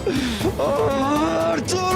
Ertuğrul!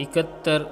71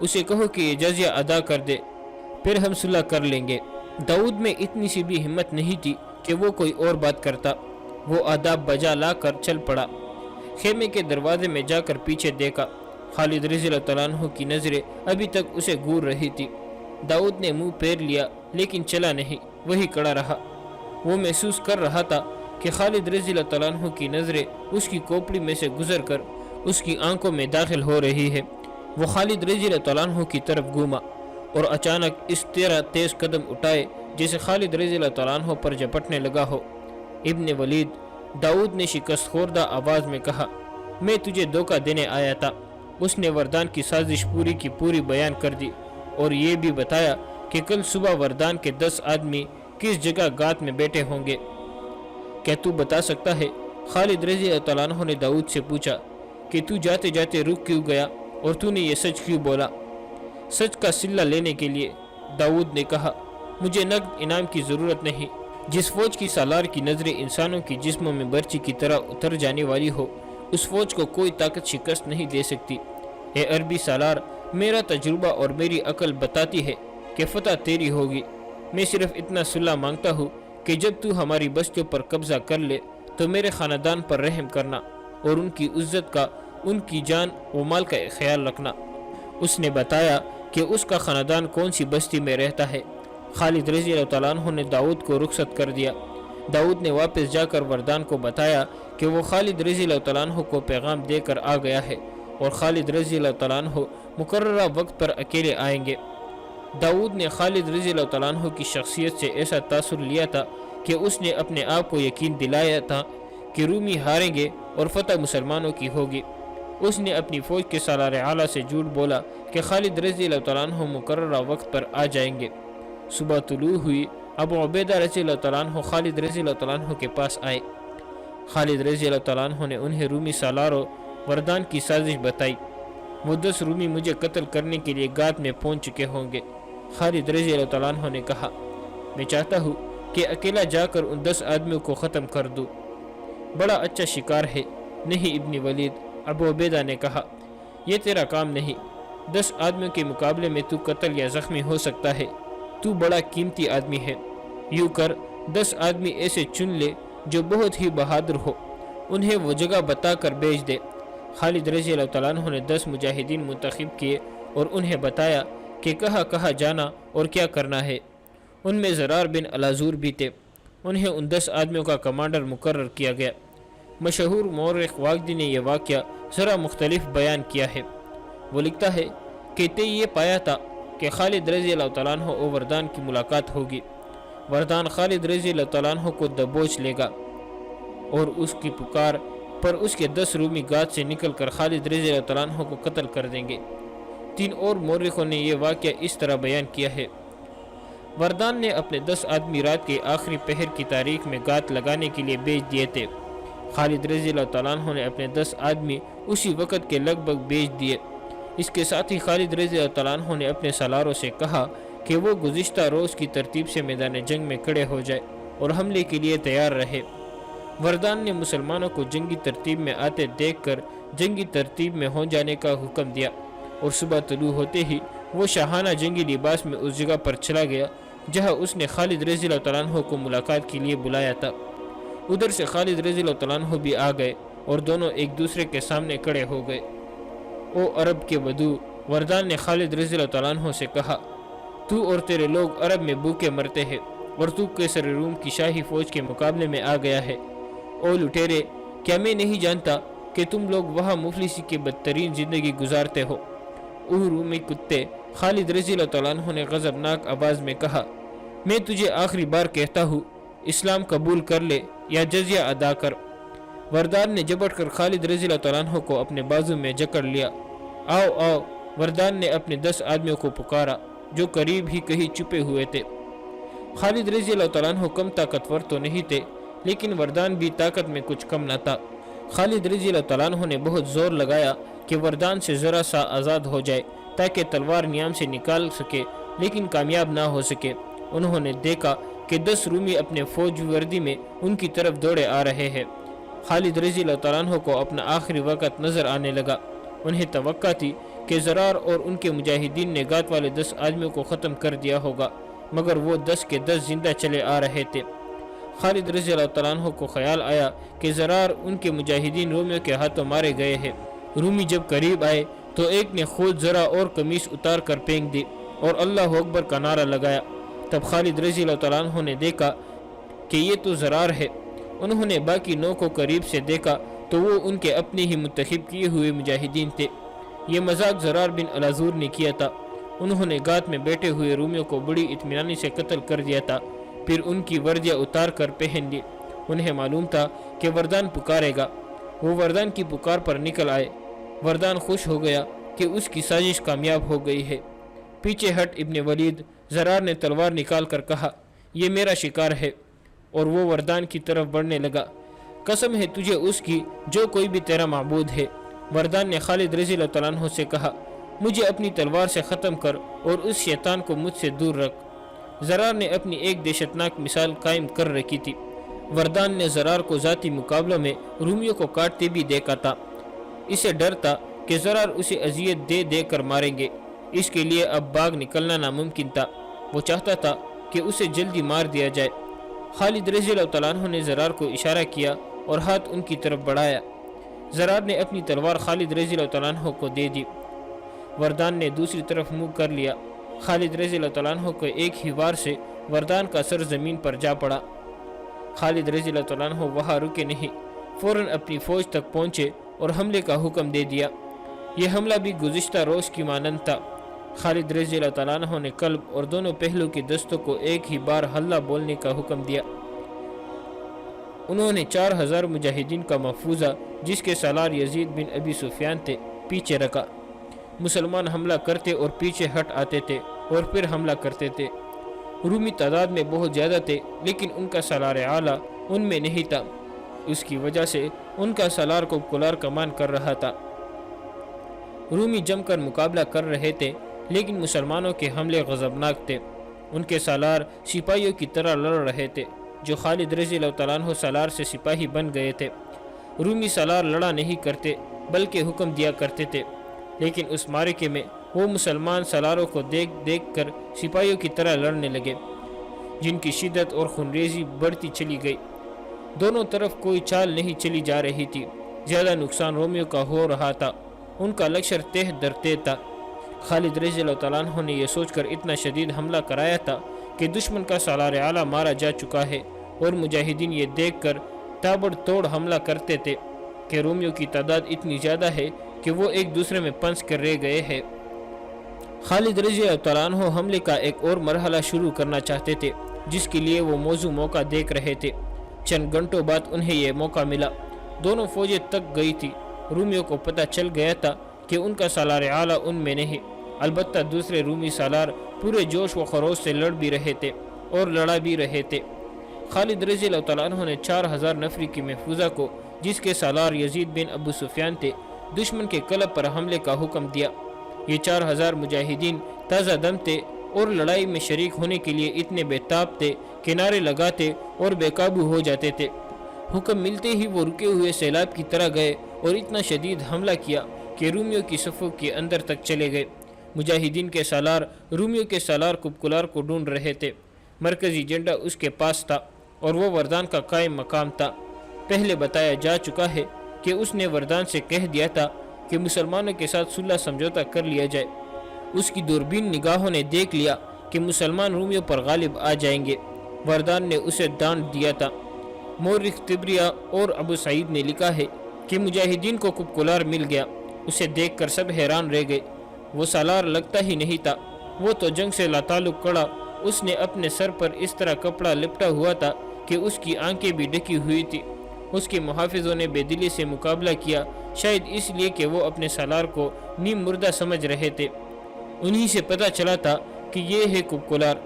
اسے کہو کہ یہ جزیہ ادا کر دے، پھر ہم صلح کر لیں گے۔ داؤد میں اتنی سی بھی ہمت نہیں تھی کہ وہ کوئی اور بات کرتا۔ وہ آداب بجا لا کر چل پڑا۔ خیمے کے دروازے میں جا کر پیچھے دیکھا۔ خالد رضی اللہ تعالیٰ عنہ کی نظریں ابھی تک اسے گور رہی تھی۔ داؤد نے منہ پھیر لیا لیکن چلا نہیں، وہی کڑا رہا۔ وہ محسوس کر رہا تھا کہ خالد رضی اللہ تعالیٰ عنہ کی نظریں اس کی کھوپڑی میں سے گزر کر اس کی آنکھوں میں داخل ہو رہی ہے۔ وہ خالد رضی اللہ تعالیٰ عنہ کی طرف گھوما اور اچانک اس طرح تیز قدم اٹھائے جیسے خالد رضی اللہ تعالیٰ عنہ پر جھپٹنے لگا ہو۔ ابن ولید، داؤد نے شکست خوردہ آواز میں کہا، میں تجھے دھوکہ دینے آیا تھا۔ اس نے وردان کی سازش پوری کی پوری بیان کر دی اور یہ بھی بتایا کہ کل صبح وردان کے 10 آدمی کس جگہ گات میں بیٹھے ہوں گے۔ کیا تو بتا سکتا ہے؟ خالد رضی اللہ تعالیٰ عنہ نے داؤد سے پوچھا کہ تو جاتے جاتے رک کیوں گیا اور تو نے یہ سچ کیوں بولا؟ سچ کا صلہ لینے کے لیے، داؤد نے کہا۔ مجھے نقد انعام کی ضرورت نہیں۔ جس فوج کی سالار کی نظریں انسانوں کی جسموں میں برچی کی طرح اتر جانے والی ہو، اس فوج کو کوئی طاقت شکست نہیں دے سکتی۔ اے عربی سالار، میرا تجربہ اور میری عقل بتاتی ہے کہ فتح تیری ہوگی۔ میں صرف اتنا صلح مانگتا ہوں کہ جب تو ہماری بستیوں پر قبضہ کر لے تو میرے خاندان پر رحم کرنا اور ان کی عزت کا، ان کی جان و مال کا خیال رکھنا۔ اس نے بتایا کہ اس کا خاندان کون سی بستی میں رہتا ہے۔ خالد رضی اللہ تعالیٰ عنہ نے داؤد کو رخصت کر دیا۔ داؤد نے واپس جا کر وردان کو بتایا کہ وہ خالد رضی اللہ تعالیٰ عنہ کو پیغام دے کر آ گیا ہے اور خالد رضی اللہ تعالیٰ عنہ مقررہ وقت پر اکیلے آئیں گے۔ داؤد نے خالد رضی اللہ تعالیٰ عنہ کی شخصیت سے ایسا تاثر لیا تھا کہ اس نے اپنے آپ کو یقین دلایا تھا کہ رومی ہاریں گے اور فتح مسلمانوں کی ہوگی۔ اس نے اپنی فوج کے سالار اعلیٰ سے جھوٹ بولا کہ خالد رضی اللہ تعالیٰ عنہ مقررہ وقت پر آ جائیں گے۔ صبح طلوع ہوئی، ابو عبیدہ رضی اللہ تعالیٰ عنہ خالد رضی اللہ تعالیٰ عنہ کے پاس آئے۔ خالد رضی اللہ تعالیٰ عنہ نے انہیں رومی سالاروں وردان کی سازش بتائی۔ وہ 10 رومی مجھے قتل کرنے کے لیے گات میں پہنچ چکے ہوں گے۔ خالد رضی اللہ تعالیٰ عنہ نے کہا، میں چاہتا ہوں کہ اکیلا جا کر ان 10 آدمیوں کو ختم کر دوں۔ بڑا اچھا شکار ہے۔ نہیں ابن ولید، ابو عبیدہ نے کہا، یہ تیرا کام نہیں۔ 10 آدمیوں کے مقابلے میں تو قتل یا زخمی ہو سکتا ہے۔ تو بڑا قیمتی آدمی ہے۔ یوں کر 10 آدمی ایسے چن لے جو بہت ہی بہادر ہو، انہیں وہ جگہ بتا کر بھیج دے۔ خالد رضی اللہ تعالیٰ عنہ نے 10 مجاہدین منتخب کیے اور انہیں بتایا کہ کہاں جانا اور کیا کرنا ہے۔ ان میں زرار بن الازور بھی تھے۔ انہیں ان 10 آدمیوں کا کمانڈر مقرر کیا گیا۔ مشہور مورخ واقدی نے یہ واقعہ ذرا مختلف بیان کیا ہے۔ وہ لکھتا ہے کہ تے یہ پایا تھا کہ خالد رضی اللہ تعالیٰ عنہ اور وردان کی ملاقات ہوگی۔ وردان خالد رضی اللہ تعالیٰ عنہ کو دبوچ لے گا اور اس کی پکار پر اس کے 10 رومی گات سے نکل کر خالد رضی اللہ تعالیٰ عنہ کو قتل کر دیں گے۔ 3 اور مورخوں نے یہ واقعہ اس طرح بیان کیا ہے۔ وردان نے اپنے 10 آدمی رات کے آخری پہر کی تاریخ میں گات لگانے کے لیے بھیج دیے تھے۔ خالد رضی اللہ تعالیٰ عنہ نے اپنے 10 آدمی اسی وقت کے لگ بھگ بھیج دیے۔ اس کے ساتھ ہی خالد رضی اللہ تعالیٰ عنہ نے اپنے سالاروں سے کہا کہ وہ گزشتہ روز کی ترتیب سے میدان جنگ میں کھڑے ہو جائے اور حملے کے لیے تیار رہے۔ وردان نے مسلمانوں کو جنگی ترتیب میں آتے دیکھ کر جنگی ترتیب میں ہو جانے کا حکم دیا اور صبح طلوع ہوتے ہی وہ شاہانہ جنگی لباس میں اس جگہ پر چلا گیا جہاں اس نے خالد رضی اللہ تعالیٰ عنہ کو ملاقات کے لیے بلایا تھا۔ ادھر سے خالد رضی اللہ تعالیٰ عنہ بھی آ گئے اور دونوں ایک دوسرے کے سامنے کھڑے ہو گئے۔ او عرب کے بدو، وردان نے خالد رضی اللہ تعالیٰ عنہ سے کہا، تو اور تیرے لوگ عرب میں بھوکے مرتے ہیں اور تو قیصر روم کی شاہی فوج کے مقابلے میں آ گیا ہے۔ او لٹیرے، کیا میں نہیں جانتا کہ تم لوگ وہاں مفلسی کی بدترین زندگی گزارتے ہو؟ او رومی کتے، خالد رضی اللہ تعالیٰ عنہ نے غضبناک آواز میں کہا، میں تجھے آخری بار کہتا ہوں، اسلام قبول کر لے یا جزیہ ادا کر۔ وردان نے جبٹ کر خالد رضی اللہ تعالیٰ عنہ کو اپنے بازو میں جکڑ لیا۔ آؤ آؤ، وردان نے اپنے 10 آدمیوں کو پکارا جو قریب ہی کہیں چھپے ہوئے تھے۔ خالد رضی اللہ تعالیٰ عنہ کم طاقتور تو نہیں تھے، لیکن وردان بھی طاقت میں کچھ کم نہ تھا۔ خالد رضی اللہ تعالیٰ عنہ نے بہت زور لگایا کہ وردان سے ذرا سا آزاد ہو جائے تاکہ تلوار نیام سے نکال سکے، لیکن کامیاب نہ ہو سکے۔ انہوں نے دیکھا کہ 10 رومی اپنے فوج وردی میں ان کی طرف دوڑے آ رہے ہیں۔ خالد رضی اللہ تعالیٰ عنہ کو اپنا آخری وقت نظر آنے لگا۔ انہیں توقع تھی کہ زرار اور ان کے مجاہدین نے گات والے 10 آدمیوں کو ختم کر دیا ہوگا، مگر وہ 10 کے 10 زندہ چلے آ رہے تھے۔ خالد رضی اللہ تعالیٰ عنہ کو خیال آیا کہ زرار ان کے مجاہدین رومیوں کے ہاتھوں مارے گئے ہیں۔ رومی جب قریب آئے تو ایک نے خود ذرا اور قمیص اتار کر پھینک دی اور اللہ اکبر کا نعرہ لگایا۔ تب خالد رضی اللہ تعالیٰ عنہ نے دیکھا کہ یہ تو زرار ہے۔ انہوں نے باقی 9 کو قریب سے دیکھا تو وہ ان کے اپنے ہی منتخب کیے ہوئے مجاہدین تھے۔ یہ مذاق زرار بن الازور نے کیا تھا۔ انہوں نے گات میں بیٹھے ہوئے رومیوں کو بڑی اطمینانی سے قتل کر دیا تھا، پھر ان کی وردیاں اتار کر پہن لی۔ انہیں معلوم تھا کہ وردان پکارے گا۔ وہ وردان کی پکار پر نکل آئے۔ وردان خوش ہو گیا کہ اس کی سازش کامیاب ہو گئی ہے۔ پیچھے ہٹ ابن ولید، زرار نے تلوار نکال کر کہا، یہ میرا شکار ہے، اور وہ وردان کی طرف بڑھنے لگا۔ قسم ہے تجھے اس کی جو کوئی بھی تیرا معبود ہے۔ وردان نے خالد رضی اللہ تعالیٰ عنہ سے کہا، مجھے اپنی تلوار سے ختم کر اور اس شیطان کو مجھ سے دور رکھ۔ زرار نے اپنی ایک دہشتناک مثال قائم کر رکھی تھی۔ وردان نے زرار کو ذاتی مقابلوں میں رومیوں کو کاٹتے بھی دیکھا تھا۔ اسے ڈر تھا کہ زرار اسے اذیت دے دے کر ماریں گے، اس کے لیے اب باغ نکلنا ناممکن تھا۔ وہ چاہتا تھا کہ اسے جلدی مار دیا جائے۔ خالد رضی اللہ تعالیٰ عنہ نے زرار کو اشارہ کیا اور ہاتھ ان کی طرف بڑھایا۔ زرار نے اپنی تلوار خالد رضی اللہ تعالیٰ عنہ کو دے دی۔ وردان نے دوسری طرف منہ کر لیا۔ خالد رضی اللہ تعالیٰ عنہ کو ایک ہی وار سے وردان کا سر زمین پر جا پڑا۔ خالد رضی اللہ تعالیٰ عنہ وہاں رکے نہیں، فوراً اپنی فوج تک پہنچے اور حملے کا حکم دے دیا۔ یہ حملہ بھی گزشتہ روز کی مانند تھا۔ خالد رضی اللہ تعالیٰ عنہ نے قلب اور دونوں پہلو کے دستوں کو ایک ہی بار حلہ بولنے کا حکم دیا۔ انہوں نے 4000 مجاہدین کا محفوظہ، جس کے سالار یزید بن ابی سفیان تھے، پیچھے رکھا۔ مسلمان حملہ کرتے اور پیچھے ہٹ آتے تھے اور پھر حملہ کرتے تھے۔ رومی تعداد میں بہت زیادہ تھے، لیکن ان کا سالار اعلیٰ ان میں نہیں تھا۔ اس کی وجہ سے ان کا سالار کو کولار کمان کر رہا تھا۔ رومی جم کر مقابلہ کر رہے تھے، لیکن مسلمانوں کے حملے غضبناک تھے۔ ان کے سالار سپاہیوں کی طرح لڑ رہے تھے، جو خالد رضی اللہ تعالیٰ عنہ سالار سے سپاہی بن گئے تھے۔ رومی سالار لڑا نہیں کرتے بلکہ حکم دیا کرتے تھے، لیکن اس معرکے میں وہ مسلمان سالاروں کو دیکھ دیکھ کر سپاہیوں کی طرح لڑنے لگے، جن کی شدت اور خونریزی بڑھتی چلی گئی۔ دونوں طرف کوئی چال نہیں چلی جا رہی تھی۔ زیادہ نقصان رومیوں کا ہو رہا تھا۔ ان کا لشکر تہ در تہ تھا۔ خالد رضی اللہ تعالیٰ عنہ نے یہ سوچ کر اتنا شدید حملہ کرایا تھا کہ دشمن کا سالار اعلیٰ مارا جا چکا ہے، اور مجاہدین یہ دیکھ کر تابڑ توڑ حملہ کرتے تھے کہ رومیوں کی تعداد اتنی زیادہ ہے کہ وہ ایک دوسرے میں پنس کر رہ گئے ہیں۔ خالد رضی اللہ تعالیٰ عنہ حملے کا ایک اور مرحلہ شروع کرنا چاہتے تھے، جس کے لیے وہ موزوں موقع دیکھ رہے تھے۔ چند گھنٹوں بعد انہیں یہ موقع ملا۔ دونوں فوجیں تک گئی تھی۔ رومیوں کو پتہ چل گیا تھا کہ ان کا سالار اعلیٰ ان میں نہیں، البتہ دوسرے رومی سالار پورے جوش و خروش سے لڑ بھی رہے تھے اور لڑا بھی رہے تھے۔ خالد رضی اللہ تعالیٰ عنہ نے 4000 نفری کی محفوظہ کو، جس کے سالار یزید بن ابو سفیان تھے، دشمن کے قلب پر حملے کا حکم دیا۔ یہ 4000 مجاہدین تازہ دم تھے اور لڑائی میں شریک ہونے کے لیے اتنے بے تاب تھے کہ نعرے لگاتے اور بے قابو ہو جاتے تھے۔ حکم ملتے ہی وہ رکے ہوئے سیلاب کی طرح گئے اور اتنا شدید حملہ کیا کہ رومیوں کی صفوں کے اندر تک چلے گئے۔ مجاہدین کے سالار رومیوں کے سالار کبکلار کو ڈھونڈ رہے تھے۔ مرکزی جھنڈا اس کے پاس تھا اور وہ وردان کا قائم مقام تھا۔ پہلے بتایا جا چکا ہے کہ اس نے وردان سے کہہ دیا تھا کہ مسلمانوں کے ساتھ صلح سمجھوتا کر لیا جائے۔ اس کی دوربین نگاہوں نے دیکھ لیا کہ مسلمان رومیوں پر غالب آ جائیں گے۔ وردان نے اسے ڈانٹ دیا تھا۔ مورخ طبریہ اور ابو سعید نے لکھا ہے کہ مجاہدین کو کبکلار مل گیا۔ اسے دیکھ کر سب حیران رہ گئے۔ وہ سالار لگتا ہی نہیں تھا، وہ تو جنگ سے لاتعلق کڑا۔ اس نے اپنے سر پر اس طرح کپڑا لپٹا ہوا تھا کہ اس کی آنکھیں بھی ڈھکی ہوئی تھی۔ اس کے محافظوں نے بے دلی سے مقابلہ کیا، شاید اس لیے کہ وہ اپنے سالار کو نیم مردہ سمجھ رہے تھے۔ انہی سے پتہ چلا تھا کہ یہ ہے کبکلار۔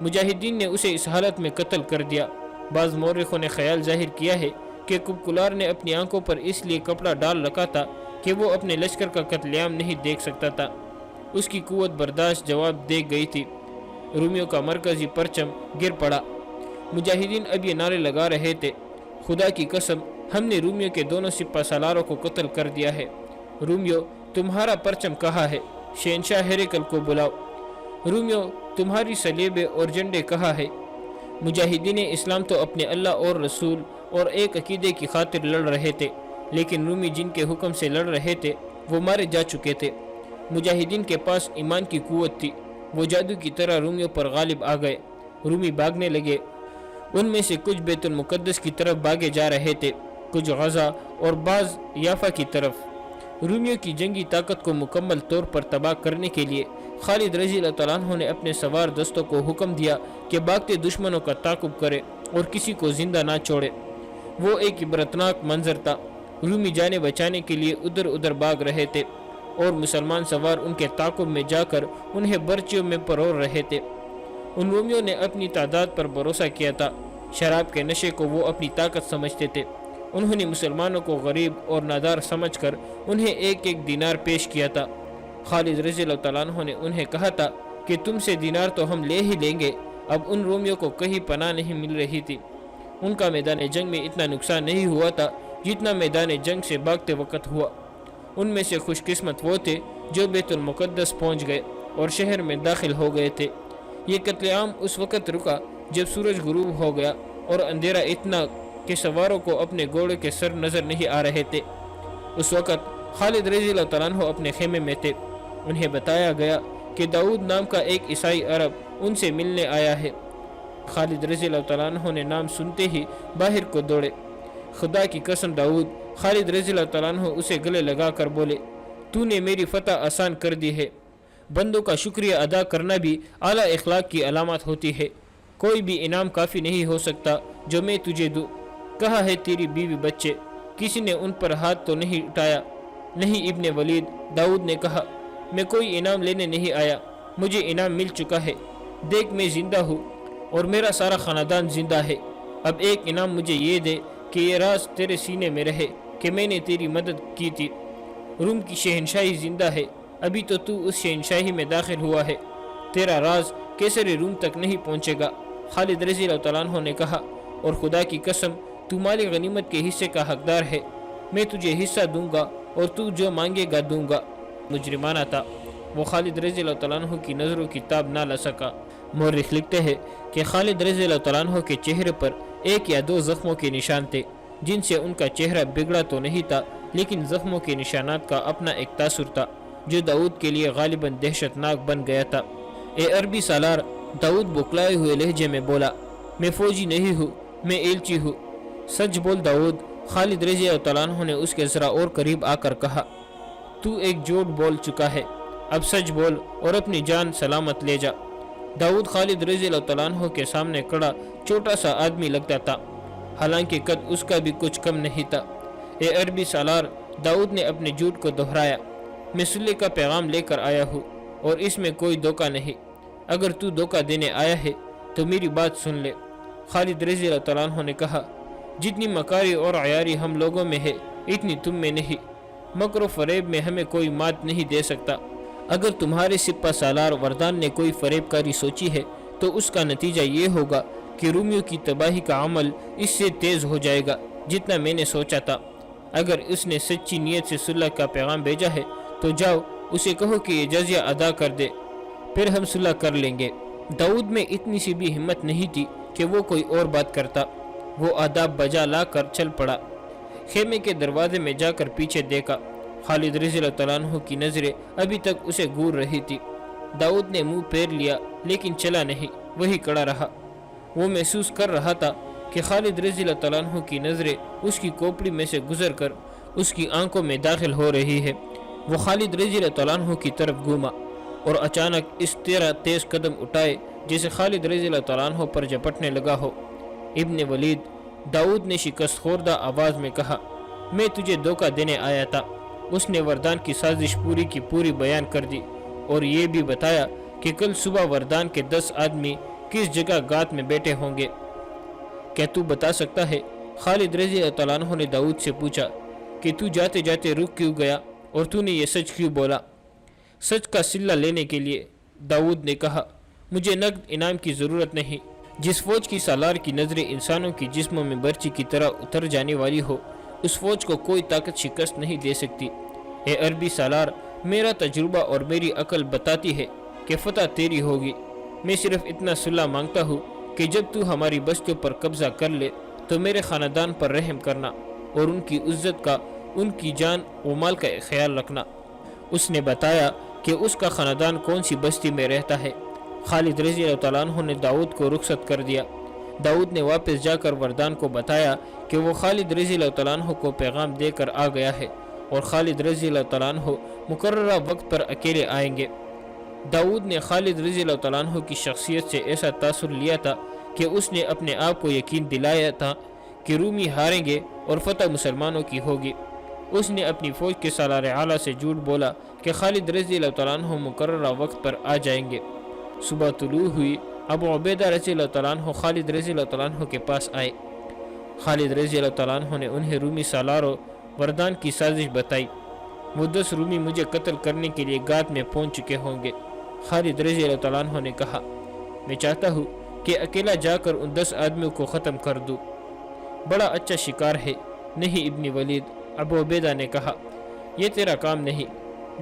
مجاہدین نے اسے اس حالت میں قتل کر دیا۔ بعض مورخوں نے خیال ظاہر کیا ہے کہ کبکلار نے اپنی آنکھوں پر اس لیے کپڑا ڈال رکھا تھا کہ وہ اپنے لشکر کا قتل عام نہیں دیکھ سکتا تھا۔ اس کی قوت برداشت جواب دے گئی تھی۔ رومیوں کا مرکزی پرچم گر پڑا۔ مجاہدین اب یہ نعرے لگا رہے تھے، خدا کی قسم، ہم نے رومیوں کے دونوں سپہ سالاروں کو قتل کر دیا ہے۔ رومیوں، تمہارا پرچم کہاں ہے؟ شہنشاہ ہیرکل کو بلاؤ۔ رومیو تمہاری سلیبے اور جھنڈے کہاں ہے؟ مجاہدین اسلام تو اپنے اللہ اور رسول اور ایک عقیدے کی خاطر لڑ رہے تھے، لیکن رومی جن کے حکم سے لڑ رہے تھے وہ مارے جا چکے تھے۔ مجاہدین کے پاس ایمان کی قوت تھی، وہ جادو کی طرح رومیوں پر غالب آ گئے۔ رومی بھاگنے لگے، ان میں سے کچھ بیت المقدس کی طرف بھاگے جا رہے تھے، کچھ غزہ اور بعض یافا کی طرف۔ رومیوں کی جنگی طاقت کو مکمل طور پر تباہ کرنے کے لیے خالد رضی اللہ تعالیٰ عنہ نے اپنے سوار دستوں کو حکم دیا کہ بھاگتے دشمنوں کا تعاقب کرے اور کسی کو زندہ نہ چھوڑے۔ وہ ایک عبرتناک منظر تھا، رومی جانیں بچانے کے لیے ادھر ادھر بھاگ رہے تھے اور مسلمان سوار ان کے تعاقب میں جا کر انہیں برچیوں میں پرور رہے تھے۔ ان رومیوں نے اپنی تعداد پر بھروسہ کیا تھا، شراب کے نشے کو وہ اپنی طاقت سمجھتے تھے۔ انہوں نے مسلمانوں کو غریب اور نادار سمجھ کر انہیں ایک ایک دینار پیش کیا تھا۔ خالد رضی اللہ تعالیٰ عنہ نے انہیں کہا تھا کہ تم سے دینار تو ہم لے ہی لیں گے۔ اب ان رومیوں کو کہیں پناہ نہیں مل رہی تھی۔ ان کا میدان جنگ میں اتنا نقصان نہیں ہوا تھا جتنا میدان جنگ سے بھاگتے وقت ہوا۔ ان میں سے خوش قسمت وہ تھے جو بیت المقدس پہنچ گئے اور شہر میں داخل ہو گئے تھے۔ یہ قتل عام اس وقت رکا جب سورج غروب ہو گیا اور اندھیرا اتنا کہ سواروں کو اپنے گھوڑے کے سر نظر نہیں آ رہے تھے۔ اس وقت خالد رضی اللہ تعالیٰ عنہ اپنے خیمے میں تھے۔ انہیں بتایا گیا کہ داؤد نام کا ایک عیسائی عرب ان سے ملنے آیا ہے۔ خالد رضی اللہ تعالیٰ عنہ نے نام سنتے ہی باہر کو دوڑے۔ خدا کی قسم داؤد، خالد رضی اللہ تعالیٰ عنہ اسے گلے لگا کر بولے، تو نے میری فتح آسان کر دی ہے۔ بندوں کا شکریہ ادا کرنا بھی اعلیٰ اخلاق کی علامت ہوتی ہے۔ کوئی بھی انعام کافی نہیں ہو سکتا جو میں تجھے دوں۔ کہاں ہے تیری بیوی بچے؟ کسی نے ان پر ہاتھ تو نہیں اٹھایا؟ نہیں ابن ولید، داؤد نے کہا، میں کوئی انعام لینے نہیں آیا، مجھے انعام مل چکا ہے۔ دیکھ میں زندہ ہوں اور میرا سارا خاندان زندہ ہے۔ اب ایک انعام مجھے یہ دے کہ یہ راز تیرے سینے میں رہے کہ میں نے تیری مدد کی تھی۔ روم کی شہنشاہی زندہ ہے، ابھی تو اس شہنشاہی میں داخل ہوا ہے، تیرا راز کیسر روم تک نہیں پہنچے گا۔ خالد رضی اللہ تعالیٰ عنہ نے کہا، اور خدا کی قسم تو مال غنیمت کے حصے کا حقدار ہے، میں تجھے حصہ دوں گا اور تو جو مانگے گا دوں گا۔ مجرمانہ تھا، وہ خالد رضی اللہ تعالیٰ عنہ کی نظروں کی تاب نہ لا سکا۔ مورخ لکھتے ہیں کہ خالد رضی اللہ تعالیٰ عنہ کے چہرے پر ایک یا دو زخموں کے نشان تھے، جن سے ان کا چہرہ بگڑا تو نہیں تھا، لیکن زخموں کے نشانات کا اپنا ایک تاثر تھا جو داؤد کے لیے غالباً دہشت ناک بن گیا تھا۔ اے عربی سالار، داؤد بکلائے ہوئے لہجے میں بولا، میں فوجی نہیں ہوں، میں ایلچی ہوں۔ سچ بول داؤد، خالد رضی اللہ تعالیٰ عنہ نے اس کے ذرا اور قریب آ کر کہا، تو ایک جھوٹ بول چکا ہے، اب سچ بول اور اپنی جان سلامت لے جا۔ داؤد خالد رضی اللہ تعالیٰ عنہ کے سامنے کھڑا چھوٹا سا آدمی لگتا تھا، حالانکہ قد اس کا بھی کچھ کم نہیں تھا۔ اے عربی سالار، داؤد نے اپنے جھوٹ کو دہرایا، میں صلح کا پیغام لے کر آیا ہوں اور اس میں کوئی دھوکہ نہیں۔ اگر تو دھوکہ دینے آیا ہے تو میری بات سن لے۔ خالد رضی اللہ تعالیٰ عنہ نے کہا، جتنی مکاری اور عیاری ہم لوگوں میں ہے اتنی تم میں نہیں۔ مکر و فریب میں ہمیں کوئی مات نہیں دے سکتا۔ اگر تمہارے سپہ سالار وردان نے کوئی فریب کاری سوچی ہے تو اس کا نتیجہ یہ ہوگا کہ رومیوں کی تباہی کا عمل اس سے تیز ہو جائے گا جتنا میں نے سوچا تھا۔ اگر اس نے سچی نیت سے صلح کا پیغام بھیجا ہے تو جاؤ اسے کہو کہ یہ جزیہ ادا کر دے، پھر ہم صلح کر لیں گے۔ داؤد میں اتنی سی بھی ہمت نہیں تھی کہ وہ کوئی اور بات کرتا۔ وہ آداب بجا لا کر چل پڑا۔ خیمے کے دروازے میں جا کر پیچھے دیکھا، خالد رضی اللہ تعالیٰ عنہ کی نظریں ابھی تک اسے گور رہی تھی۔ داؤد نے منہ پھیر لیا لیکن چلا نہیں، وہی کڑا رہا۔ وہ محسوس کر رہا تھا کہ خالد رضی اللہ تعالیٰ عنہ کی نظریں اس کی کھوپڑی میں سے گزر کر اس کی آنکھوں میں داخل ہو رہی ہے۔ وہ خالد رضی اللہ تعالیٰ عنہ کی طرف گھوما اور اچانک اس طرح تیز قدم اٹھائے جیسے خالد رضی اللہ تعالیٰ عنہ پر جھپٹنے لگا ہو۔ ابن ولید، داؤد نے شکست خوردہ آواز میں کہا، میں تجھے دھوکہ دینے آیا تھا۔ اس نے وردان کی سازش پوری کی پوری بیان کر دی اور یہ بھی بتایا کہ کل صبح وردان کے 10 آدمی کس جگہ گات میں بیٹھے ہوں گے۔ کیا تو بتا سکتا ہے؟ خالد رضی اللہ تعالیٰ عنہ نے داؤد سے پوچھا کہ تو جاتے جاتے رک کیوں گیا اور تو نے یہ سچ کیوں بولا؟ سچ کا صلہ لینے کے لیے، داؤد نے کہا، مجھے نقد انعام کی ضرورت نہیں۔ جس فوج کی سالار کی نظریں انسانوں کی جسموں میں برچی کی طرح اتر جانے والی ہو، اس فوج کو کوئی طاقت شکست نہیں دے سکتی۔ اے عربی سالار، میرا تجربہ اور میری عقل بتاتی ہے کہ فتح تیری ہوگی۔ میں صرف اتنا صلح مانگتا ہوں کہ جب تو ہماری بستیوں پر قبضہ کر لے تو میرے خاندان پر رحم کرنا اور ان کی عزت کا، ان کی جان و مال کا خیال رکھنا۔ اس نے بتایا کہ اس کا خاندان کون سی بستی میں رہتا ہے۔ خالد رضی اللہ تعالیٰ عنہ نے داؤد کو رخصت کر دیا۔ داؤد نے واپس جا کر وردان کو بتایا کہ وہ خالد رضی اللہ تعالیٰ عنہ کو پیغام دے کر آ گیا ہے اور خالد رضی اللہ تعالیٰ عنہ مقررہ وقت پر اکیلے آئیں گے۔ داؤد نے خالد رضی اللہ تعالیٰ عنہ کی شخصیت سے ایسا تاثر لیا تھا کہ اس نے اپنے آپ کو یقین دلایا تھا کہ رومی ہاریں گے اور فتح مسلمانوں کی ہوگی۔ اس نے اپنی فوج کے سالار اعلیٰ سے جھوٹ بولا کہ خالد رضی اللہ تعالیٰ عنہ مقررہ وقت پر آ جائیں گے۔ صبح طلوع ہوئی، ابو عبیدہ رضی اللہ تعالیٰ عنہ خالد رضی اللہ تعالیٰ عنہ کے پاس آئے۔ خالد رضی اللہ تعالیٰ عنہ نے انہیں رومی سالاروں وردان کی سازش بتائی۔ وہ 10 رومی مجھے قتل کرنے کے لیے گات میں پہنچ چکے ہوں گے۔ خالد رضی اللہ تعالیٰ عنہ نے کہا، میں چاہتا ہوں کہ اکیلا جا کر ان 10 آدمیوں کو ختم کر دوں۔ بڑا اچھا شکار ہے۔ نہیں ابن ولید، ابو عبیدہ نے کہا، یہ تیرا کام نہیں۔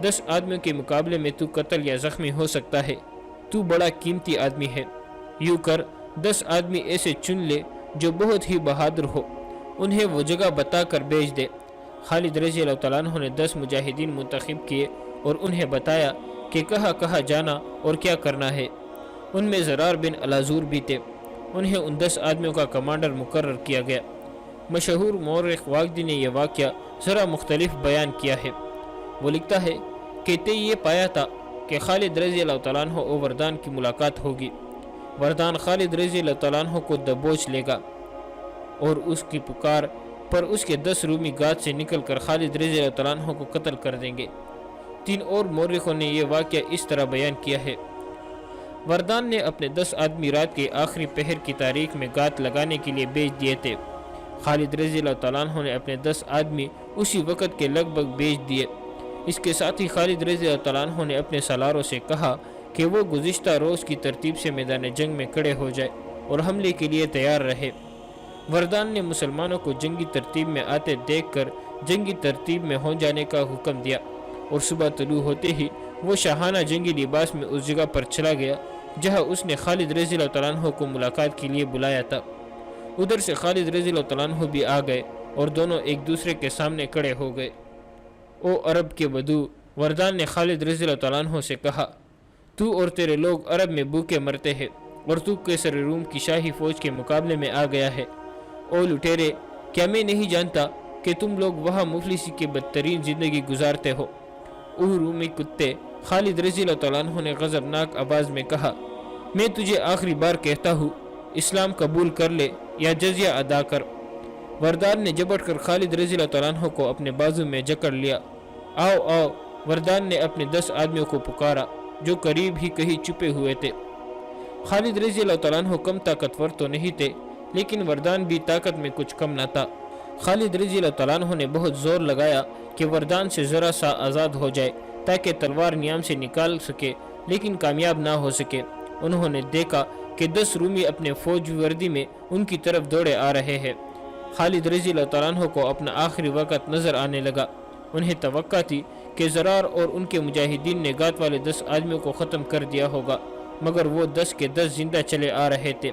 10 آدمیوں کے مقابلے میں تو قتل یا زخمی ہو سکتا ہے۔ تو بڑا قیمتی آدمی ہے۔ یوں کر 10 آدمی ایسے چن لے جو بہت ہی بہادر ہو، انہیں وہ جگہ بتا کر بھیج دے۔ خالد رضی اللہ تعالیٰ عنہ نے 10 مجاہدین منتخب کیے اور انہیں بتایا کہ کہاں جانا اور کیا کرنا ہے۔ ان میں زرار بن الازور بھی تھے۔ انہیں ان 10 آدمیوں کا کمانڈر مقرر کیا گیا۔ مشہور مورخ واقدی نے یہ واقعہ ذرا مختلف بیان کیا ہے۔ وہ لکھتا ہے کہ تے یہ پایا تھا کہ خالد رضی اللہ تعالیٰ عنہ اور وردان کی ملاقات ہوگی۔ وردان خالد رضی اللہ تعالیٰ عنہ کو دبوچ لے گا اور اس کی پکار پر اس کے 10 رومی گات سے نکل کر خالد رضی اللہ تعالیٰ عنہ کو قتل کر دیں گے۔ 3 اور مورخوں نے یہ واقعہ اس طرح بیان کیا ہے۔ وردان نے اپنے 10 آدمی رات کے آخری پہر کی تاریخ میں گات لگانے کے لیے بھیج دیے تھے۔ خالد رضی اللہ تعالیٰ عنہ نے اپنے 10 آدمی اسی وقت کے لگ بھگ بھیج دیے۔ اس کے ساتھ ہی خالد رضی اللہ تعالیٰ عنہ نے اپنے سالاروں سے کہا کہ وہ گزشتہ روز کی ترتیب سے میدان جنگ میں کھڑے ہو جائے اور حملے کے لیے تیار رہے۔ وردان نے مسلمانوں کو جنگی ترتیب میں آتے دیکھ کر جنگی ترتیب میں ہو جانے کا حکم دیا اور صبح طلوع ہوتے ہی وہ شاہانہ جنگی لباس میں اس جگہ پر چلا گیا جہاں اس نے خالد رضی اللہ تعالیٰ عنہ کو ملاقات کے لیے بلایا تھا۔ ادھر سے خالد رضی اللہ تعالیٰ عنہ بھی آ گئے اور دونوں ایک دوسرے کے سامنے کھڑے ہو گئے۔ او عرب کے بدو، وردان نے خالد رضی اللہ تعالیٰ عنہ سے کہا، تو اور تیرے لوگ عرب میں بھوکے مرتے ہیں اور تو کیسر روم کی شاہی فوج کے مقابلے میں آ گیا ہے۔ او لٹیرے، کیا میں نہیں جانتا کہ تم لوگ وہاں مفلسی کی بدترین زندگی گزارتے ہو؟ او رومی کتے، خالد رضی اللہ تعالیٰ عنہ نے غضبناک آواز میں کہا، میں تجھے آخری بار کہتا ہوں، اسلام قبول کر لے یا جزیہ ادا کر۔ وردان نے جبٹ کر خالد رضی اللہ تعالیٰ عنہ کو اپنے بازو میں جکڑ لیا۔ آؤ آؤ، وردان نے اپنے 10 آدمیوں کو پکارا جو قریب ہی کہیں چھپے ہوئے تھے۔ خالد رضی اللہ تعالیٰ عنہ کم طاقتور تو نہیں تھے، لیکن وردان بھی طاقت میں کچھ کم نہ تھا۔ خالد رضی اللہ تعالیٰ عنہ نے بہت زور لگایا کہ وردان سے ذرا سا آزاد ہو جائے تاکہ تلوار نیام سے نکال سکے، لیکن کامیاب نہ ہو سکے۔ انہوں نے دیکھا کہ 10 رومی اپنے فوج وردی میں ان کی طرف دوڑے آ رہے ہیں۔ خالد رضی اللہ تعالیٰ عنہ کو اپنا آخری وقت نظر آنے لگا۔ انہیں توقع تھی کہ زرار اور ان کے مجاہدین نے گات والے 10 آدمیوں کو ختم کر دیا ہوگا، مگر وہ 10 کے 10 زندہ چلے آ رہے تھے۔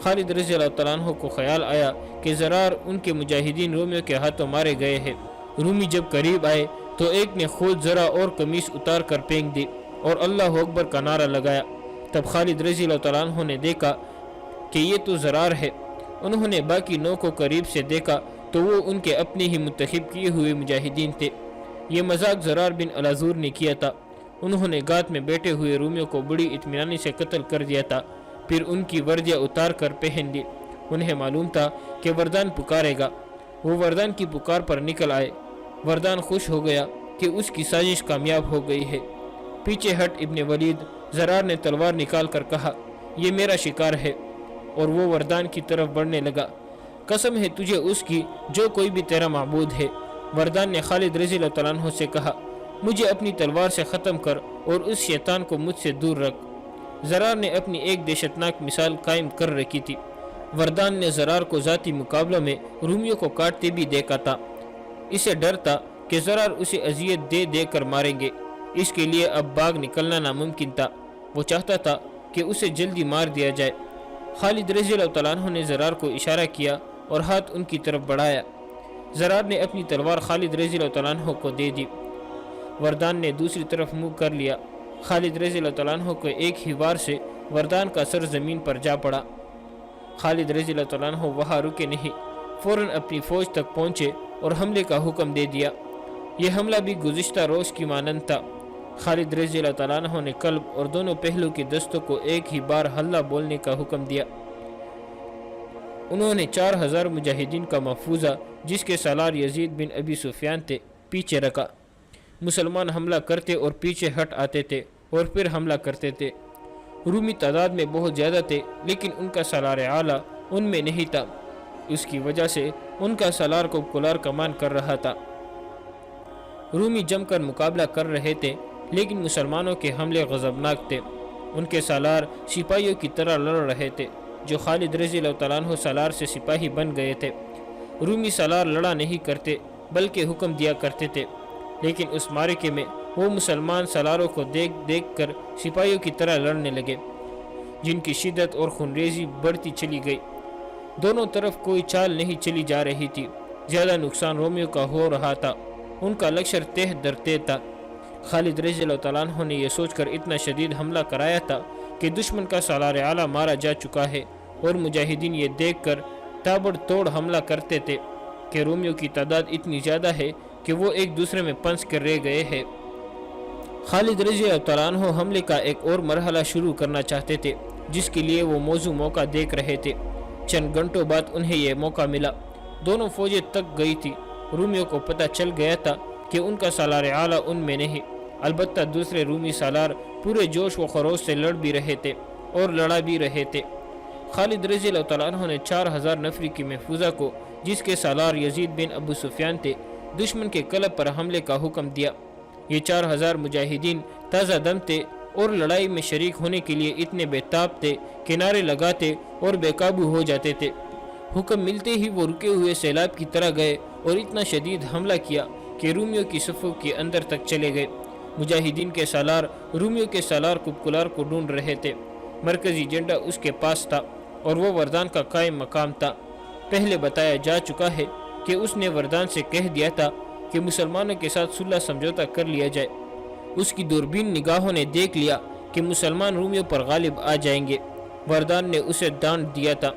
خالد رضی اللہ تعالیٰ عنہ کو خیال آیا کہ زرار ان کے مجاہدین رومیوں کے ہاتھوں مارے گئے ہیں۔ رومی جب قریب آئے تو ایک نے خود ذرا اور قمیص اتار کر پھینک دی اور اللہ اکبر کا نعرہ لگایا۔ تب خالد رضی اللہ تعالیٰ عنہ نے دیکھا کہ یہ تو زرار ہے۔ انہوں نے باقی 9 کو قریب سے دیکھا تو وہ ان کے اپنے ہی منتخب کیے ہوئے مجاہدین تھے۔ یہ مذاق زرار بن الازور نے کیا تھا۔ انہوں نے گات میں بیٹھے ہوئے رومیوں کو بڑی اطمینانی سے قتل کر دیا تھا، پھر ان کی وردیاں اتار کر پہن لی۔ انہیں معلوم تھا کہ وردان پکارے گا۔ وہ وردان کی پکار پر نکل آئے۔ وردان خوش ہو گیا کہ اس کی سازش کامیاب ہو گئی ہے۔ پیچھے ہٹ ابن ولید، زرار نے تلوار نکال کر کہا، یہ میرا شکار ہے، اور وہ وردان کی طرف بڑھنے لگا۔ قسم ہے تجھے اس کی جو کوئی بھی تیرا معبود ہے۔ وردان نے خالد رضی اللہ تعالیٰ عنہ سے کہا، مجھے اپنی تلوار سے ختم کر اور اس شیطان کو مجھ سے دور رکھ۔ زرار نے اپنی ایک دہشتناک مثال قائم کر رکھی تھی۔ وردان نے زرار کو ذاتی مقابلہ میں رومیوں کو کاٹتے بھی دیکھا تھا۔ اسے ڈر تھا کہ زرار اسے اذیت دے دے کر ماریں گے، اس کے لیے اب باغ نکلنا ناممکن تھا۔ وہ چاہتا تھا کہ اسے جلدی مار دیا جائے۔ خالد رضی اللہ تعالیٰ عنہ نے زرار کو اشارہ کیا اور ہاتھ ان کی طرف بڑھایا۔ زرار نے اپنی تلوار خالد رضی اللہ تعالیٰ عنہ کو دے دی۔ وردان نے دوسری طرف منہ کر لیا۔ خالد رضی اللہ تعالیٰ عنہ کو ایک ہی وار سے وردان کا سر زمین پر جا پڑا۔ خالد رضی اللہ تعالیٰ عنہ وہاں رکے نہیں، فوراً اپنی فوج تک پہنچے اور حملے کا حکم دے دیا۔ یہ حملہ بھی گزشتہ روز کی مانند تھا۔ خالد رضی اللہ تعالیٰ عنہ نے قلب اور دونوں پہلو کے دستوں کو ایک ہی بار حلہ بولنے کا حکم دیا۔ انہوں نے 4000 مجاہدین کا محفوظہ، جس کے سالار یزید بن ابی سفیان تھے، پیچھے رکھا۔ مسلمان حملہ کرتے اور پیچھے ہٹ آتے تھے اور پھر حملہ کرتے تھے۔ رومی تعداد میں بہت زیادہ تھے، لیکن ان کا سالار اعلیٰ ان میں نہیں تھا۔ اس کی وجہ سے ان کا سالار کو کولار کمان کر رہا تھا۔ رومی جم کر مقابلہ کر رہے تھے، لیکن مسلمانوں کے حملے غضبناک تھے۔ ان کے سالار سپاہیوں کی طرح لڑ رہے تھے، جو خالد رضی اللہ تعالیٰ عنہ سالار سے سپاہی بن گئے تھے۔ رومی سالار لڑا نہیں کرتے بلکہ حکم دیا کرتے تھے، لیکن اس معرکے میں وہ مسلمان سالاروں کو دیکھ دیکھ کر سپاہیوں کی طرح لڑنے لگے، جن کی شدت اور خونریزی بڑھتی چلی گئی۔ دونوں طرف کوئی چال نہیں چلی جا رہی تھی۔ زیادہ نقصان رومیوں کا ہو رہا تھا۔ ان کا لشکر تہ در تہ تھا۔ خالد رضی اللہ تعالیٰ عنہ نے یہ سوچ کر اتنا شدید حملہ کرایا تھا کہ دشمن کا سالار اعلیٰ مارا جا چکا ہے، اور مجاہدین یہ دیکھ کر تابڑ توڑ حملہ کرتے تھے کہ رومیوں کی تعداد اتنی زیادہ ہے کہ وہ ایک دوسرے میں پنس کر رہ گئے ہیں۔ خالد رضی اللہ تعالیٰ عنہ حملے کا ایک اور مرحلہ شروع کرنا چاہتے تھے، جس کے لیے وہ موزوں موقع دیکھ رہے تھے۔ چند گھنٹوں بعد انہیں یہ موقع ملا۔ دونوں فوجیں تک گئی تھی۔ رومیوں کو پتہ چل گیا تھا کہ ان کا سالار اعلیٰ ان میں نہیں، البتہ دوسرے رومی سالار پورے جوش و خروش سے لڑ بھی رہے تھے اور لڑا بھی رہے تھے۔ خالد رضی اللہ تعالیٰ عنہ نے 4000 نفری کی محفوظہ کو، جس کے سالار یزید بن ابو سفیان تھے، دشمن کے قلب پر حملے کا حکم دیا۔ یہ 4000 مجاہدین تازہ دم تھے اور لڑائی میں شریک ہونے کے لیے اتنے بے تاب تھے کہ نعرے لگاتے اور بے قابو ہو جاتے تھے۔ حکم ملتے ہی وہ رکے ہوئے سیلاب کی طرح گئے اور اتنا شدید حملہ کیا کہ رومیوں کی صفوں کے اندر تک چلے گئے۔ مجاہدین کے سالار رومیوں کے سالار کولار کو ڈھونڈ رہے تھے۔ مرکزی جھنڈا اس کے پاس تھا اور وہ وردان کا قائم مقام تھا۔ پہلے بتایا جا چکا ہے کہ اس نے وردان سے کہہ دیا تھا کہ مسلمانوں کے ساتھ صلح سمجھوتا کر لیا جائے۔ اس کی دوربین نگاہوں نے دیکھ لیا کہ مسلمان رومیوں پر غالب آ جائیں گے۔ وردان نے اسے ڈانٹ دیا تھا۔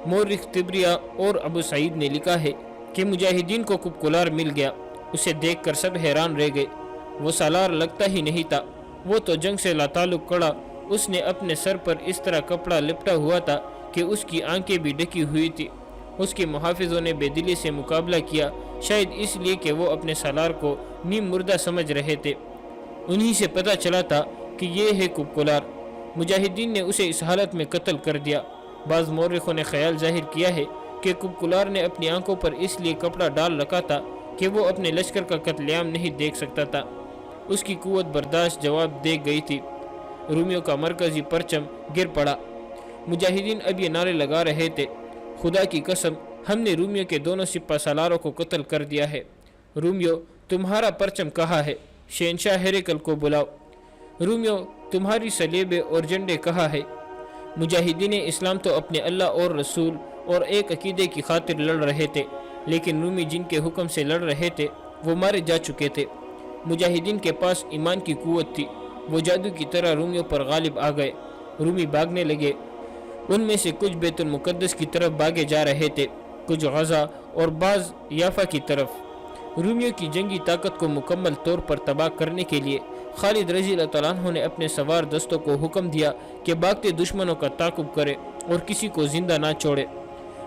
مورخ طبریہ اور ابو سعید نے لکھا ہے کہ مجاہدین کو کولار مل گیا۔ اسے دیکھ کر سب حیران رہ گئے۔ وہ سالار لگتا ہی نہیں تھا، وہ تو جنگ سے لاتعلق کڑا۔ اس نے اپنے سر پر اس طرح کپڑا لپٹا ہوا تھا کہ اس کی آنکھیں بھی ڈھکی ہوئی تھی۔ اس کے محافظوں نے بے دلی سے مقابلہ کیا، شاید اس لیے کہ وہ اپنے سالار کو نیم مردہ سمجھ رہے تھے۔ انہی سے پتہ چلا تھا کہ یہ ہے کولار۔ مجاہدین نے اسے اس حالت میں قتل کر دیا۔ بعض مورخوں نے خیال ظاہر کیا ہے کہ کولار نے اپنی آنکھوں پر اس لیے کپڑا ڈال رکھا تھا کہ وہ اپنے لشکر کا قتل عام نہیں دیکھ سکتا تھا۔ اس کی قوت برداشت جواب دے گئی تھی۔ رومیوں کا مرکزی پرچم گر پڑا۔ مجاہدین اب یہ نعرے لگا رہے تھے، خدا کی قسم، ہم نے رومیوں کے دونوں سپہ سالاروں کو قتل کر دیا ہے۔ رومیوں، تمہارا پرچم کہاں ہے؟ شہنشاہ ہرقل کو بلاؤ۔ رومیوں، تمہاری صلیبیں اور جھنڈے کہاں ہے؟ مجاہدین اسلام تو اپنے اللہ اور رسول اور ایک عقیدے کی خاطر لڑ رہے تھے، لیکن رومی جن کے حکم سے لڑ رہے تھے وہ مارے جا چکے تھے۔ مجاہدین کے پاس ایمان کی قوت تھی، وہ جادو کی طرح رومیوں پر غالب آ گئے۔ رومی بھاگنے لگے۔ ان میں سے کچھ بیت المقدس کی طرف بھاگے جا رہے تھے، کچھ غزہ اور بعض یافا کی طرف۔ رومیوں کی جنگی طاقت کو مکمل طور پر تباہ کرنے کے لیے خالد رضی اللہ تعالیٰ عنہ نے اپنے سوار دستوں کو حکم دیا کہ بھاگتے دشمنوں کا تعاقب کرے اور کسی کو زندہ نہ چھوڑے۔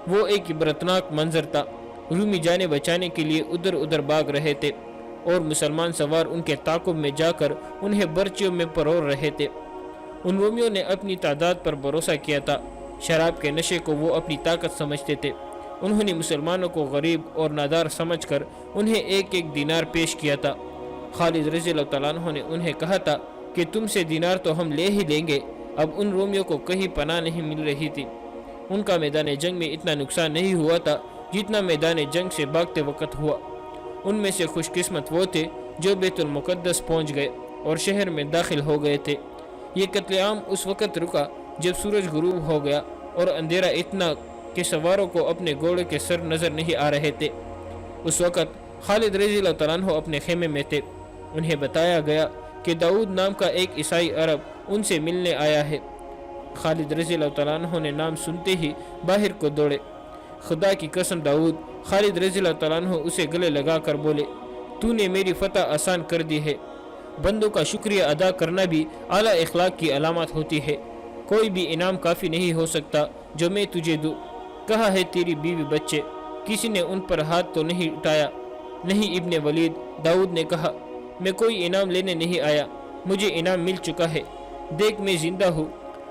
وہ ایک عبرتناک منظر تھا۔ رومی جانے بچانے کے لیے ادھر ادھر بھاگ رہے تھے اور مسلمان سوار ان کے تعاقب میں جا کر انہیں برچیوں میں پرور رہے تھے۔ ان رومیوں نے اپنی تعداد پر بھروسہ کیا تھا۔ شراب کے نشے کو وہ اپنی طاقت سمجھتے تھے۔ انہوں نے مسلمانوں کو غریب اور نادار سمجھ کر انہیں ایک ایک دینار پیش کیا تھا۔ خالد رضی اللہ تعالیٰ عنہ نے انہیں کہا تھا کہ تم سے دینار تو ہم لے ہی لیں گے۔ اب ان رومیوں کو کہیں پناہ نہیں مل رہی تھی۔ ان کا میدان جنگ میں اتنا نقصان نہیں ہوا تھا جتنا میدان جنگ سے بھاگتے وقت ہوا۔ ان میں سے خوش قسمت وہ تھے جو بیت المقدس پہنچ گئے۔ اور شہر میں داخل ہو گئے تھے۔ یہ قتل عام اس وقت رکا جب سورج غروب ہو گیا اور اندھیرا اتنا کہ سواروں کو اپنے گھوڑے کے سر نظر نہیں آ رہے تھے۔ اس وقت خالد رضی اللہ تعالیٰ عنہ اپنے خیمے میں تھے۔ انہیں بتایا گیا کہ داؤد نام کا ایک عیسائی عرب ان سے ملنے آیا ہے۔ خالد رضی اللہ تعالیٰ عنہ نے نام سنتے ہی باہر کو دوڑے۔ خدا کی قسم داؤد، خالد رضی اللہ تعالیٰ عنہ اسے گلے لگا کر بولے، تو نے میری فتح آسان کر دی ہے۔ بندوں کا شکریہ ادا کرنا بھی اعلیٰ اخلاق کی علامت ہوتی ہے۔ کوئی بھی انعام کافی نہیں ہو سکتا جو میں تجھے دوں۔ کہا ہے تیری بیوی بچے، کسی نے ان پر ہاتھ تو نہیں اٹھایا؟ نہیں ابن ولید، داؤد نے کہا، میں کوئی انعام لینے نہیں آیا، مجھے انعام مل چکا ہے۔ دیکھ میں زندہ ہوں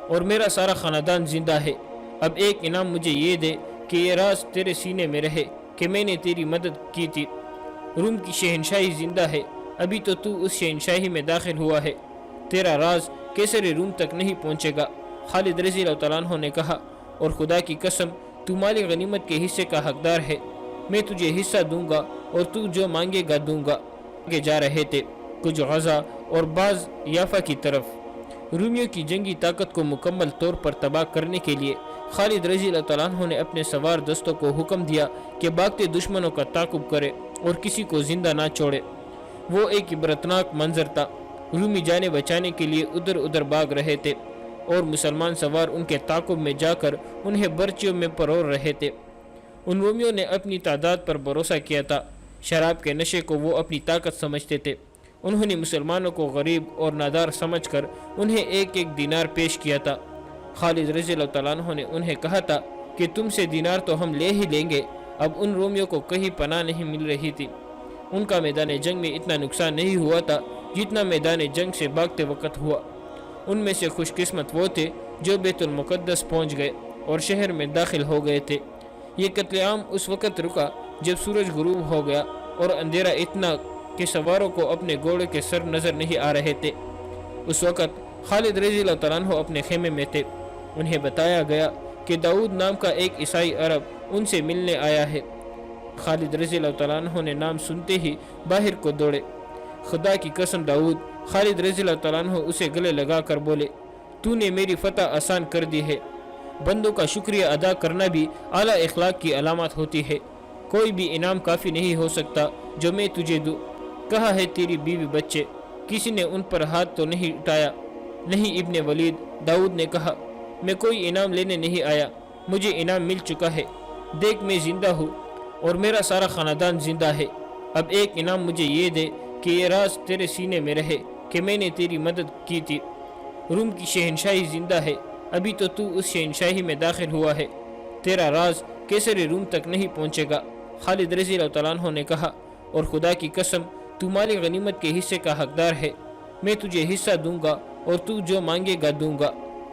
اور میرا سارا خاندان زندہ ہے۔ اب ایک انعام مجھے یہ دے کہ یہ راز تیرے سینے میں رہے کہ میں نے تیری مدد کی تھی۔ روم کی شہنشاہی زندہ ہے، ابھی تو اس شہنشاہی میں داخل ہوا ہے، تیرا راز کیسر روم تک نہیں پہنچے گا۔ خالد رضی اللہ تعالیٰ عنہ نے کہا، اور خدا کی قسم تو مال غنیمت کے حصے کا حقدار ہے، میں تجھے حصہ دوں گا اور تو جو مانگے گا دوں گا۔ آگے جا رہے تھے کچھ غزہ اور بعض یافا کی طرف۔ رومیوں کی جنگی طاقت کو مکمل طور پر تباہ کرنے کے لیے خالد رضی اللہ تعالیٰ عنہ نے اپنے سوار دستوں کو حکم دیا کہ بھاگتے دشمنوں کا تعاقب کرے اور کسی کو زندہ نہ چھوڑے۔ وہ ایک عبرتناک منظر تھا۔ رومی جانے بچانے کے لیے ادھر ادھر بھاگ رہے تھے اور مسلمان سوار ان کے تعاقب میں جا کر انہیں برچیوں میں پرور رہے تھے۔ ان رومیوں نے اپنی تعداد پر بھروسہ کیا تھا، شراب کے نشے کو وہ اپنی طاقت سمجھتے تھے۔ انہوں نے مسلمانوں کو غریب اور نادار سمجھ کر انہیں ایک ایک دینار پیش کیا تھا۔ خالد رضی اللہ تعالیٰ عنہ نے انہیں کہا تھا کہ تم سے دینار تو ہم لے ہی لیں گے۔ اب ان رومیوں کو کہیں پناہ نہیں مل رہی تھی۔ ان کا میدان جنگ میں اتنا نقصان نہیں ہوا تھا جتنا میدان جنگ سے بھاگتے وقت ہوا۔ ان میں سے خوش قسمت وہ تھے جو بیت المقدس پہنچ گئے اور شہر میں داخل ہو گئے تھے۔ یہ قتل عام اس وقت رکا جب سورج غروب ہو گیا اور اندھیرا اتنا کہ سواروں کو اپنے گھوڑے کے سر نظر نہیں آ رہے تھے۔ اس وقت خالد رضی اللہ تعالیٰ عنہ اپنے خیمے میں تھے۔ انہیں بتایا گیا کہ داؤد نام کا ایک عیسائی عرب ان سے ملنے آیا ہے۔ خالد رضی اللہ تعالیٰ عنہ نے نام سنتے ہی باہر کو دوڑے۔ خدا کی قسم داؤد، خالد رضی اللہ تعالیٰ عنہ اسے گلے لگا کر بولے، تو نے میری فتح آسان کر دی ہے۔ بندوں کا شکریہ ادا کرنا بھی اعلیٰ اخلاق کی علامت ہوتی ہے۔ کوئی بھی انعام کافی نہیں ہو سکتا جو میں تجھے دوں۔ کہا ہے تیری بیوی بچے، کسی نے ان پر ہاتھ تو نہیں اٹھایا؟ نہیں ابن ولید، داؤد نے کہا، میں کوئی انعام لینے نہیں آیا، مجھے انعام مل چکا ہے۔ دیکھ میں زندہ ہوں اور میرا سارا خاندان زندہ ہے۔ اب ایک انعام مجھے یہ دے کہ یہ راز تیرے سینے میں رہے کہ میں نے تیری مدد کی تھی۔ روم کی شہنشاہی زندہ ہے، ابھی تو اس شہنشاہی میں داخل ہوا ہے، تیرا راز کیسر روم تک نہیں پہنچے گا۔ خالد رضی اللہ تعالیٰ عنہ نے کہا، اور خدا کی قسم تو مال غنیمت کے حصے کا حقدار ہے، میں تجھے حصہ دوں گا اور تو جو مانگے گا دوں گا۔